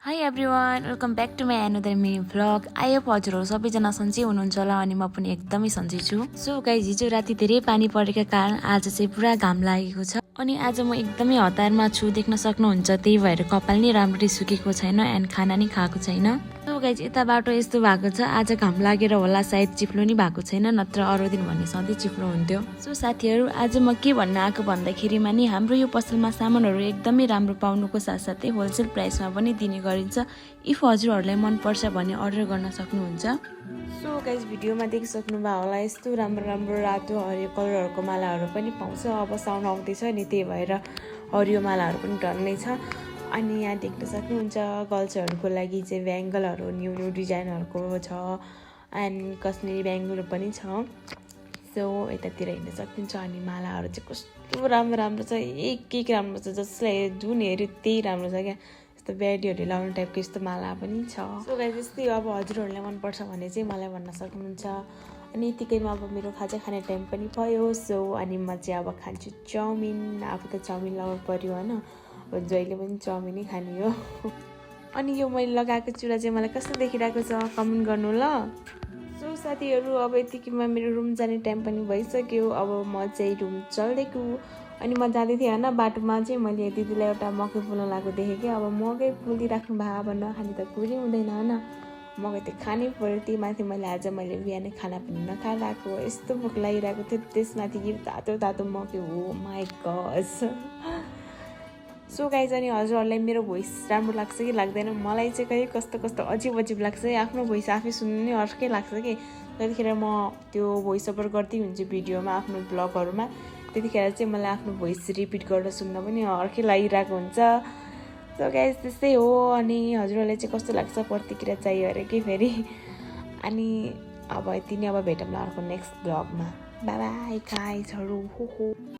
High everyone, welcome back to my another mini vlog. I hope हजुरहरू सबैजना सन्चै हुनुहुन्छ होला अनि म पनि एकदमै सन्चै छु। सो गाइज, हिजो राति धेरै पानी परेका कारण आज चाहिँ पुरा घाम लागेको छ अनि आज म एकदमै हतारमा छु, देख्न सक्नुहुन्छ। त्यही भएर कपाल नै राम्ररी सुकेको छैन एन्ड खाना नि खाएको छैन। सो गाइज, यता बाटो यस्तो भएको छ, आज घाम लागेर होला सायद चिप्लो नि भएको छैन, नत्र अरू दिन भने सधैँ चिप्लो हुन्थ्यो। सो साथीहरू, आज म के भन्न आएको भन्दाखेरिमा नि हाम्रो यो पसलमा सामानहरू एकदमै राम्रो पाउनुको साथसाथै होलसेल प्राइसमा पनि दिने गरिन्छ। इफ हजुरहरूलाई मनपर्छ भने अर्डर गर्न सक्नुहुन्छ। सो गाइज, भिडियोमा देखिसक्नु भयो होला, यस्तो राम्रो राम्रो रातो हरियो कलरहरूको मालाहरू पनि पाउँछ। अब साउन आउँदैछ नि, त्यही भएर हरियो मालाहरू पनि टन्नै छ। अनि यहाँ देख्न सक्नुहुन्छ गर्ल्सहरूको लागि चाहिँ ब्याङ्गलहरू न्यू न्यू डिजाइनहरूको छ एन्ड कश्मिरी ब्याङ्गलहरू पनि छ। सो यतातिर हिँड्न सक्नुहुन्छ। अनि मालाहरू चाहिँ कस्तो राम्रो राम्रो छ, एक राम्रो छ, जसलाई जुन हेऱ्यो त्यही राम्रो छ क्या। यस्तो बेडीहरूले लाउने टाइपको यस्तो माला पनि छ। सो गाइस, यस्तै अब हजुरहरूलाई मनपर्छ भने चाहिँ मलाई भन्न सक्नुहुन्छ। अनि यतिकैमा अब मेरो खाजा खाने टाइम पनि भयो। सो अनि म चाहिँ अब खान्छु चाउमिन। आफू त चाउमिन लभर पऱ्यो होइन, अब जहिले पनि चाउमिनै खाने हो। अनि यो मैले लगाएको चुरा चाहिँ मलाई कस्तो देखिरहेको छ कमेन्ट गर्नु ल। सो साथीहरू, अब यतिकैमा मेरो रुम जाने टाइम पनि भइसक्यो। अब म चाहिँ रुम चल्दैछु अनि म जाँदै थिएँ होइन, बाटोमा चाहिँ मैले दिदीलाई एउटा मकै फुल्न लागेको देखेँ कि। अब मकै फुलिराख्नु भयो अब नखाने त कुरै हुँदैन होइन, मकै त खानै पऱ्यो। त्यही माथि मैले बिहानै खाना पनि नखाएर आएको, यस्तो भोक लागिरहेको थियो। त्यसमाथि यो तातो तातो मकै हो, माई गॉड। सो गाइज, अनि हजुरहरूलाई मेरो भोइस राम्रो लाग्छ कि लाग्दैन? मलाई चाहिँ कहीँ कस्तो कस्तो अजिब अजिब लाग्छ है। आफ्नो भोइस आफै सुन्नु नै अर्कै लाग्छ कि। त्यतिखेर म त्यो भोइस ओभर गर्दै हुन्छु भिडियोमा, आफ्नो ब्लगहरूमा। त्यतिखेर चाहिँ मलाई आफ्नो भोइस रिपिट गरेर सुन्न पनि अर्कै लागिरहेको हुन्छ। सो गाइज, त्यस्तै हो। अनि हजुरहरूलाई चाहिँ कस्तो लाग्छ प्रतिक्रिया चाहियो अरे कि फेरि। अनि अब यति नै, अब भेटौँला अर्को नेक्स्ट ब्लगमा। बाई बाई गाइजहरू, हो।